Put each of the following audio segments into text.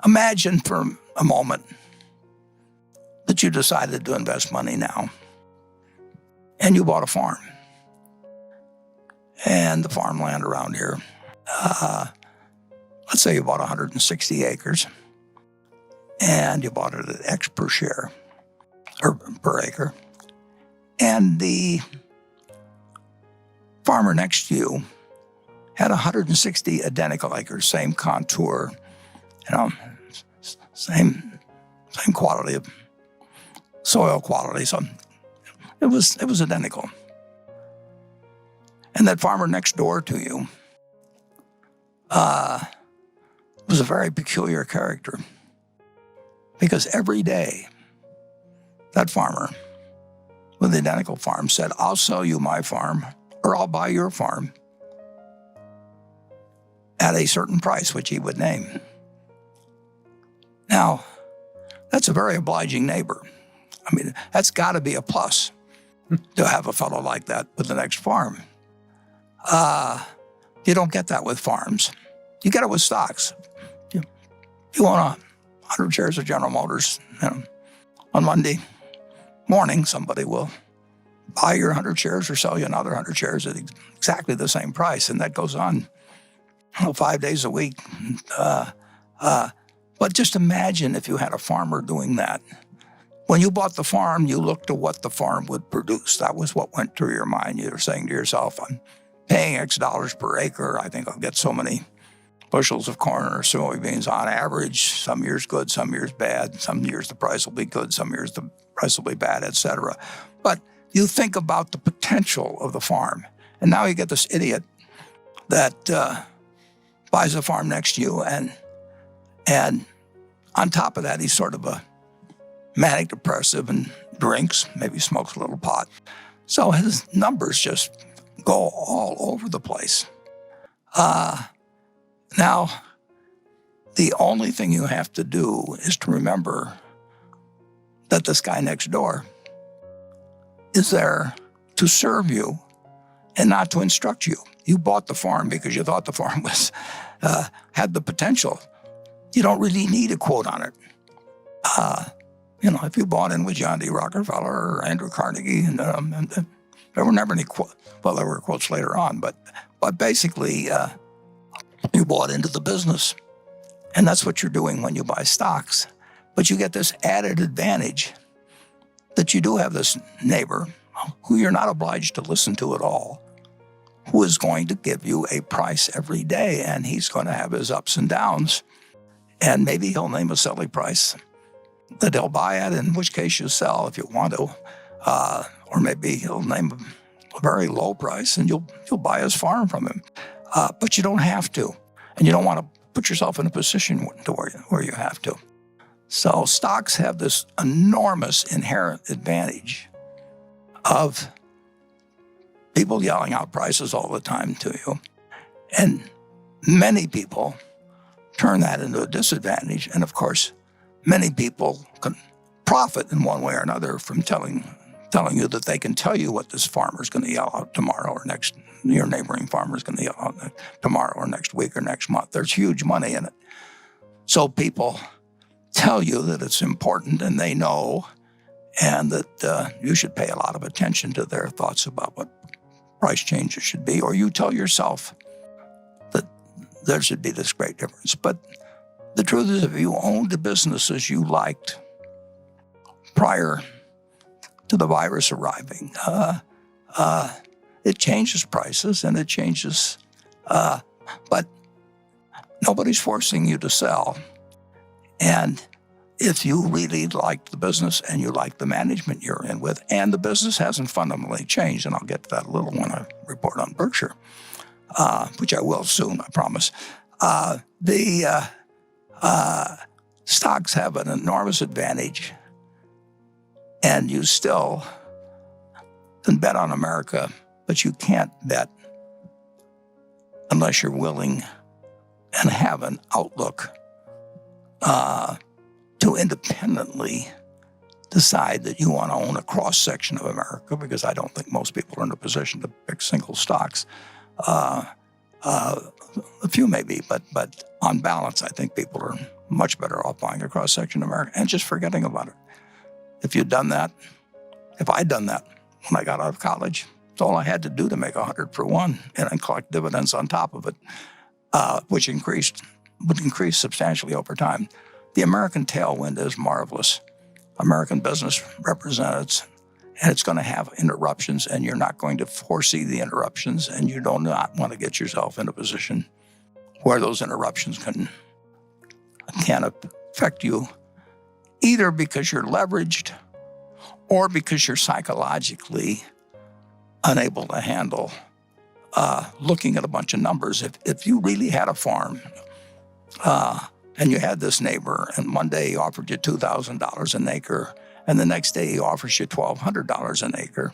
Imagine for a moment that you decided to invest money now, and you bought a farm. And the farmland around here, let's say you bought 160 acres, and you bought it at X per share, or per acre. And the farmer next to you had 160 identical acres, same contour, same quality of soil quality. So it was identical. And that farmer next door to you was a very peculiar character, because every day that farmer with the identical farm said, "I'll sell you my farm, or I'll buy your farm at a certain price," which he would name. Now, that's a very obliging neighbor. I mean, that's got to be a plus to have a fellow like that with the next farm. You don't get that with farms. You get it with stocks. You own 100 shares of General Motors, on Monday morning, somebody will buy your 100 shares or sell you another 100 shares at exactly the same price. And that goes on 5 days a week. But just imagine if you had a farmer doing that. When you bought the farm, you looked to what the farm would produce. That was what went through your mind. You were saying to yourself, "I'm paying X dollars per acre. I think I'll get so many bushels of corn or soybeans on average. Some years good, some years bad. Some years the price will be good, some years the price will be bad, etc." But you think about the potential of the farm. And now you get this idiot that buys a farm next to you, and on top of that, he's sort of a manic depressive and drinks, maybe smokes a little pot. So his numbers just go all over the place. Now, the only thing you have to do is to remember that this guy next door is there to serve you and not to instruct you. You bought the farm because you thought the farm was had the potential. You don't really need a quote on it. If you bought in with John D. Rockefeller or Andrew Carnegie, and there were never any quotes. Well, there were quotes later on, but basically, you bought into the business. And that's what you're doing when you buy stocks. But you get this added advantage that you do have this neighbor who you're not obliged to listen to at all, who is going to give you a price every day, and he's going to have his ups and downs. And maybe he'll name a silly price that he'll buy at, in which case you sell if you want to. Or maybe he'll name a very low price and you'll buy his farm from him. But you don't have to. And you don't want to put yourself in a position to where you have to. So stocks have this enormous inherent advantage of people yelling out prices all the time to you. And many people turn that into a disadvantage. And of course, many people can profit in one way or another from telling you that they can tell you what this farmer's going to yell out tomorrow or next, your neighboring farmer's going to yell out tomorrow or next week or next month. There's huge money in it. So people tell you that it's important and they know, and that you should pay a lot of attention to their thoughts about what price changes should be, or you tell yourself that there should be this great difference. But the truth is, if you owned the businesses you liked prior to the virus arriving, it changes prices and it changes, but nobody's forcing you to sell. And if you really like the business and you like the management you're in with, and the business hasn't fundamentally changed, and I'll get to that a little when I report on Berkshire, which I will soon, I promise. The stocks have an enormous advantage, and you still can bet on America, but you can't bet unless you're willing and have an outlook to independently decide that you want to own a cross-section of America, because I don't think most people are in a position to pick single stocks. A few maybe, but on balance, I think people are much better off buying a cross-section of America and just forgetting about it. If I'd done that when I got out of college, it's all I had to do to make 100 for one and then collect dividends on top of it, which would increase substantially over time. The American tailwind is marvelous. American business represents, and it's going to have interruptions, and you're not going to foresee the interruptions, and you do not want to get yourself in a position where those interruptions can affect you, either because you're leveraged or because you're psychologically unable to handle looking at a bunch of numbers. If you really had a farm and you had this neighbor, and one day he offered you $2,000 an acre, and the next day he offers you $1,200 an acre,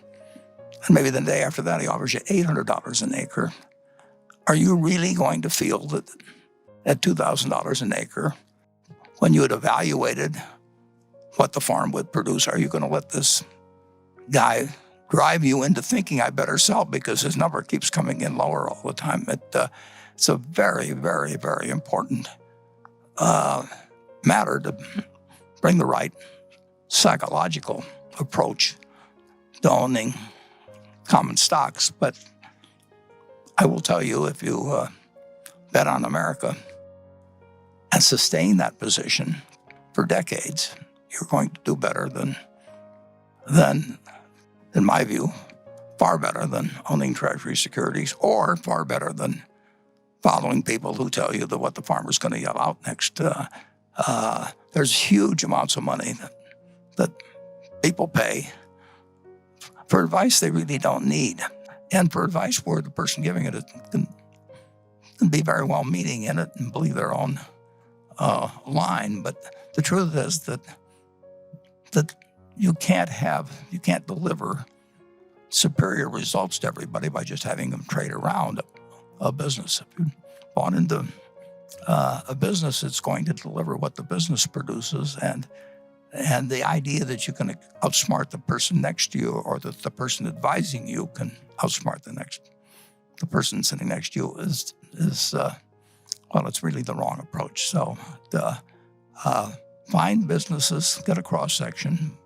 and maybe the day after that he offers you $800 an acre, are you really going to feel that at $2,000 an acre, when you had evaluated what the farm would produce, are you going to let this guy drive you into thinking I better sell because his number keeps coming in lower all the time? It's a very, very, very important matter to bring the right psychological approach to owning common stocks. But I will tell you, if you bet on America and sustain that position for decades, you're going to do better than, in my view, far better than owning Treasury securities, or far better than following people who tell you that what the farmer's going to yell out next. There's huge amounts of money that people pay for advice they really don't need, and for advice where the person giving it can be very well meaning in it and believe their own line. But the truth is that you can't deliver superior results to everybody by just having them trade around a business. If you bought into a business, it's going to deliver what the business produces, and the idea that you can outsmart the person next to you, or that the person advising you can outsmart the person sitting next to you is it's really the wrong approach. So find businesses, get a cross section.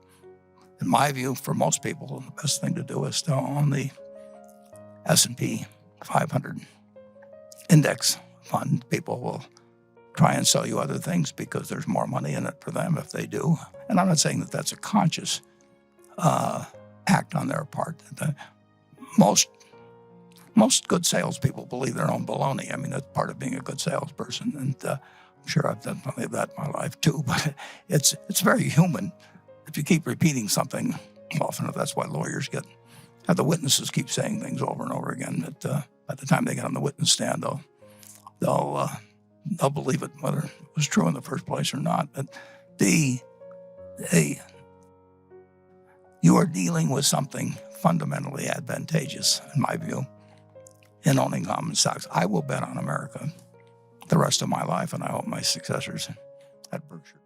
In my view, for most people, the best thing to do is to own the S&P 500 index fund. People will try and sell you other things because there's more money in it for them if they do. And I'm not saying that that's a conscious act on their part. Most good salespeople believe their own baloney. I mean, that's part of being a good salesperson. And I'm sure I've done plenty of that in my life too, but it's very human. If you keep repeating something often enough, that's why lawyers have the witnesses keep saying things over and over again. That by the time they get on the witness stand, they'll believe it, whether it was true in the first place or not. But you are dealing with something fundamentally advantageous, in my view, in owning common stocks. I will bet on America the rest of my life, and I hope my successors at Berkshire